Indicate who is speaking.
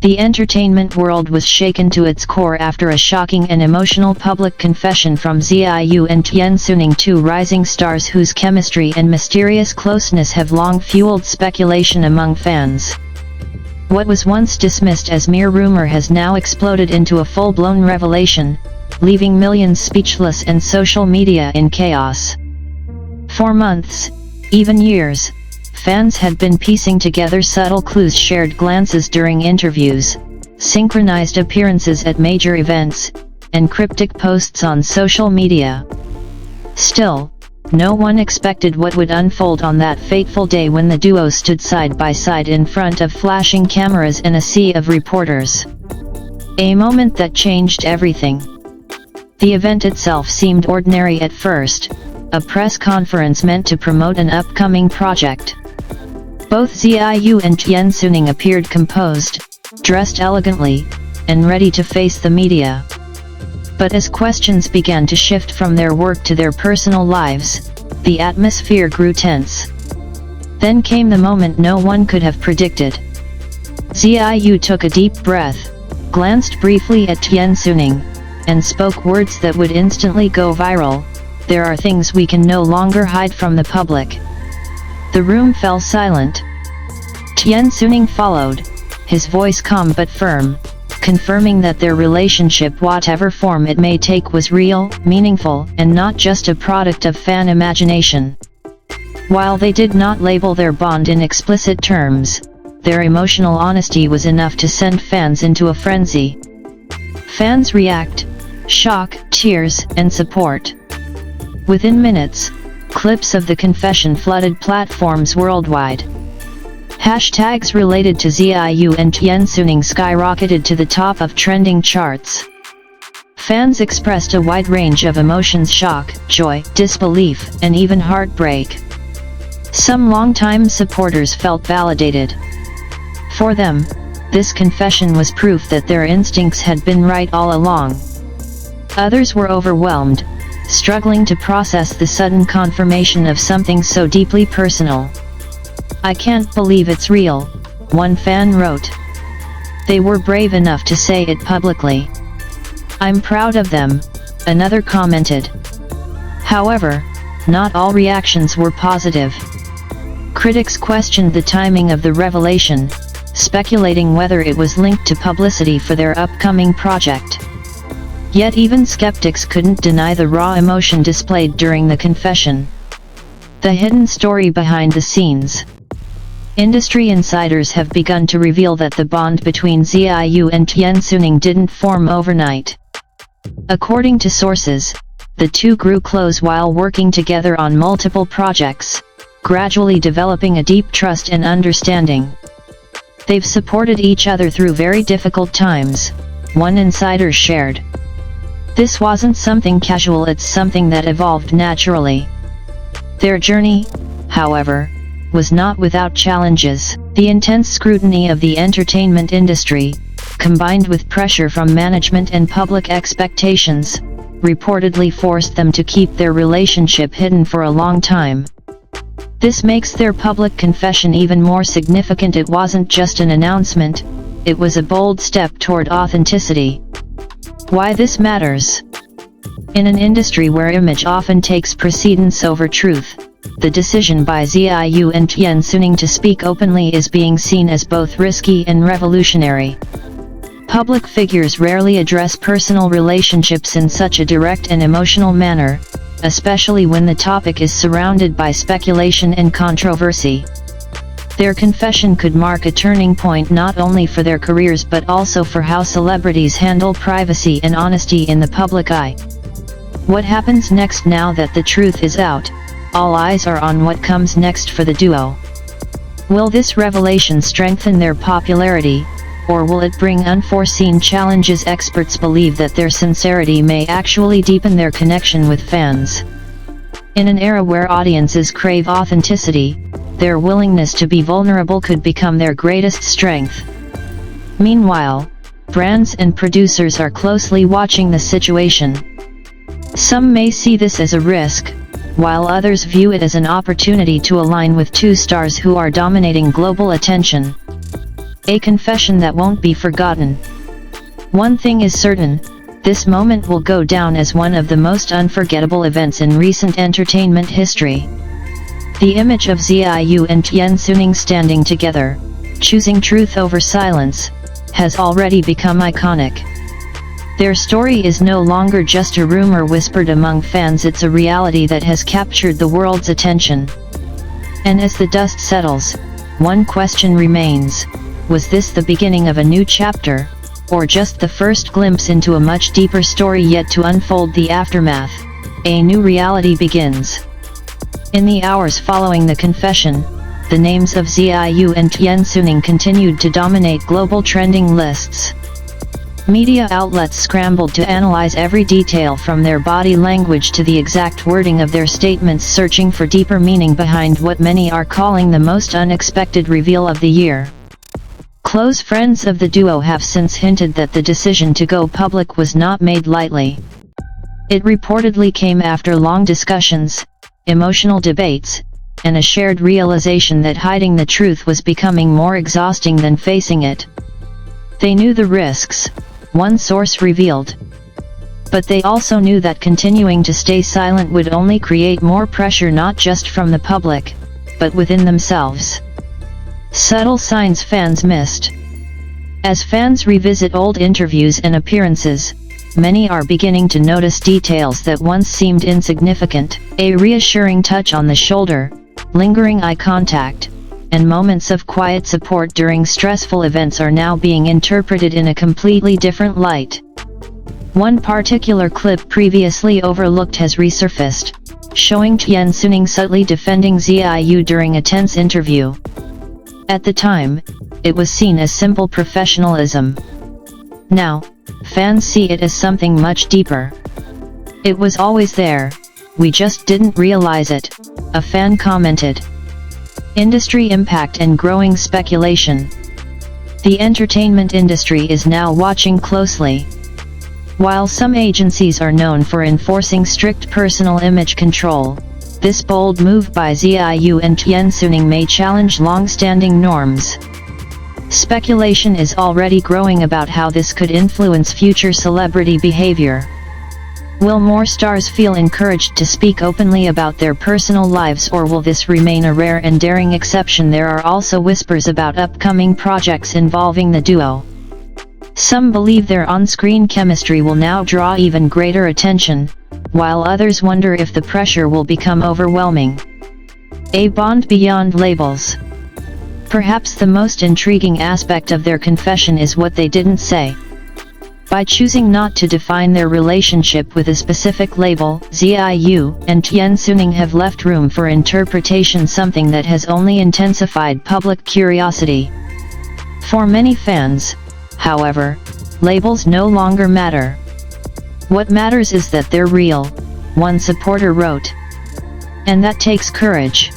Speaker 1: The entertainment world was shaken to its core after a shocking and emotional public confession from Yu and Tian Xuning, two rising stars whose chemistry and mysterious closeness have long fueled speculation among fans. What was once dismissed as mere rumor has now exploded into a full-blown revelation, leaving millions speechless and social media in chaos. For months, even years, fans had been piecing together subtle clues, shared glances during interviews, synchronized appearances at major events, and cryptic posts on social media. Still, no one expected what would unfold on that fateful day when the duo stood side by side in front of flashing cameras and a sea of reporters. A moment that changed everything. The event itself seemed ordinary at first, a press conference meant to promote an upcoming project. Both Yu and Tian Xuning appeared composed, dressed elegantly, and ready to face the media. But as questions began to shift from their work to their personal lives, the atmosphere grew tense. Then came the moment no one could have predicted. Yu took a deep breath, glanced briefly at Tian Xuning, and spoke words that would instantly go viral: "There are things we can no longer hide from the public." The room fell silent. Tian Xuning followed, his voice calm but firm, confirming that their relationship, whatever form it may take, was real, meaningful, and not just a product of fan imagination. While they did not label their bond in explicit terms, their emotional honesty was enough to send fans into a frenzy. Fans react: shock, tears, and support. Within minutes, clips of the confession flooded platforms worldwide. Hashtags related to Yu and Tian Xuning skyrocketed to the top of trending charts. Fans expressed a wide range of emotions: shock, joy, disbelief, and even heartbreak. Some longtime supporters felt validated. For them, this confession was proof that their instincts had been right all along. Others were overwhelmed, struggling to process the sudden confirmation of something so deeply personal. "I can't believe it's real," one fan wrote. "They were brave enough to say it publicly. I'm proud of them," another commented. However, not all reactions were positive. Critics questioned the timing of the revelation, speculating whether it was linked to publicity for their upcoming project. Yet even skeptics couldn't deny the raw emotion displayed during the confession. The hidden story behind the scenes. Industry insiders have begun to reveal that the bond between Yu and Tian Xuning didn't form overnight. According to sources, the two grew close while working together on multiple projects, gradually developing a deep trust and understanding. They've supported each other through very difficult times, one insider shared. This wasn't something casual, it's something that evolved naturally. Their journey, however, was not without challenges. The intense scrutiny of the entertainment industry, combined with pressure from management and public expectations, reportedly forced them to keep their relationship hidden for a long time. This makes their public confession even more significant. It wasn't just an announcement, it was a bold step toward authenticity. Why this matters? In an industry where image often takes precedence over truth, the decision by Yu and Tian Xuning to speak openly is being seen as both risky and revolutionary. Public figures rarely address personal relationships in such a direct and emotional manner, especially when the topic is surrounded by speculation and controversy. Their confession could mark a turning point not only for their careers but also for how celebrities handle privacy and honesty in the public eye. What happens next? Now that the truth is out, all eyes are on what comes next for the duo. Will this revelation strengthen their popularity, or will it bring unforeseen challenges? Experts believe that their sincerity may actually deepen their connection with fans. In an era where audiences crave authenticity, their willingness to be vulnerable could become their greatest strength. Meanwhile, brands and producers are closely watching the situation. Some may see this as a risk, while others view it as an opportunity to align with two stars who are dominating global attention. A confession that won't be forgotten. One thing is certain, this moment will go down as one of the most unforgettable events in recent entertainment history. The image of Yu and Tian Xuning standing together, choosing truth over silence, has already become iconic. Their story is no longer just a rumor whispered among fans, it's a reality that has captured the world's attention. And as the dust settles, one question remains: was this the beginning of a new chapter, or just the first glimpse into a much deeper story yet to unfold? The aftermath. A new reality begins. In the hours following the confession, the names of Yu and Tian Xuning continued to dominate global trending lists. Media outlets scrambled to analyze every detail from their body language to the exact wording of their statements, searching for deeper meaning behind what many are calling the most unexpected reveal of the year. Close friends of the duo have since hinted that the decision to go public was not made lightly. It reportedly came after long discussions, emotional debates, and a shared realization that hiding the truth was becoming more exhausting than facing it. They knew the risks, one source revealed. But they also knew that continuing to stay silent would only create more pressure, not just from the public, but within themselves. Subtle signs fans missed. As fans revisit old interviews and appearances, many are beginning to notice details that once seemed insignificant. A reassuring touch on the shoulder, lingering eye contact, and moments of quiet support during stressful events are now being interpreted in a completely different light. One particular clip previously overlooked has resurfaced, showing Tian Xuning subtly defending Yu during a tense interview. At the time, it was seen as simple professionalism. Now, fans see it as something much deeper. "It was always there, we just didn't realize it," a fan commented. Industry impact and growing speculation. The entertainment industry is now watching closely. While some agencies are known for enforcing strict personal image control, this bold move by Yu and Tian Xuning may challenge long-standing norms. Speculation is already growing about how this could influence future celebrity behavior. Will more stars feel encouraged to speak openly about their personal lives, or will this remain a rare and daring exception? There are also whispers about upcoming projects involving the duo. Some believe their on-screen chemistry will now draw even greater attention, while others wonder if the pressure will become overwhelming. A bond beyond labels. Perhaps the most intriguing aspect of their confession is what they didn't say. By choosing not to define their relationship with a specific label, Yu and Tian Xuning have left room for interpretation, something that has only intensified public curiosity. For many fans, however, labels no longer matter. What matters is that they're real, one supporter wrote. And that takes courage.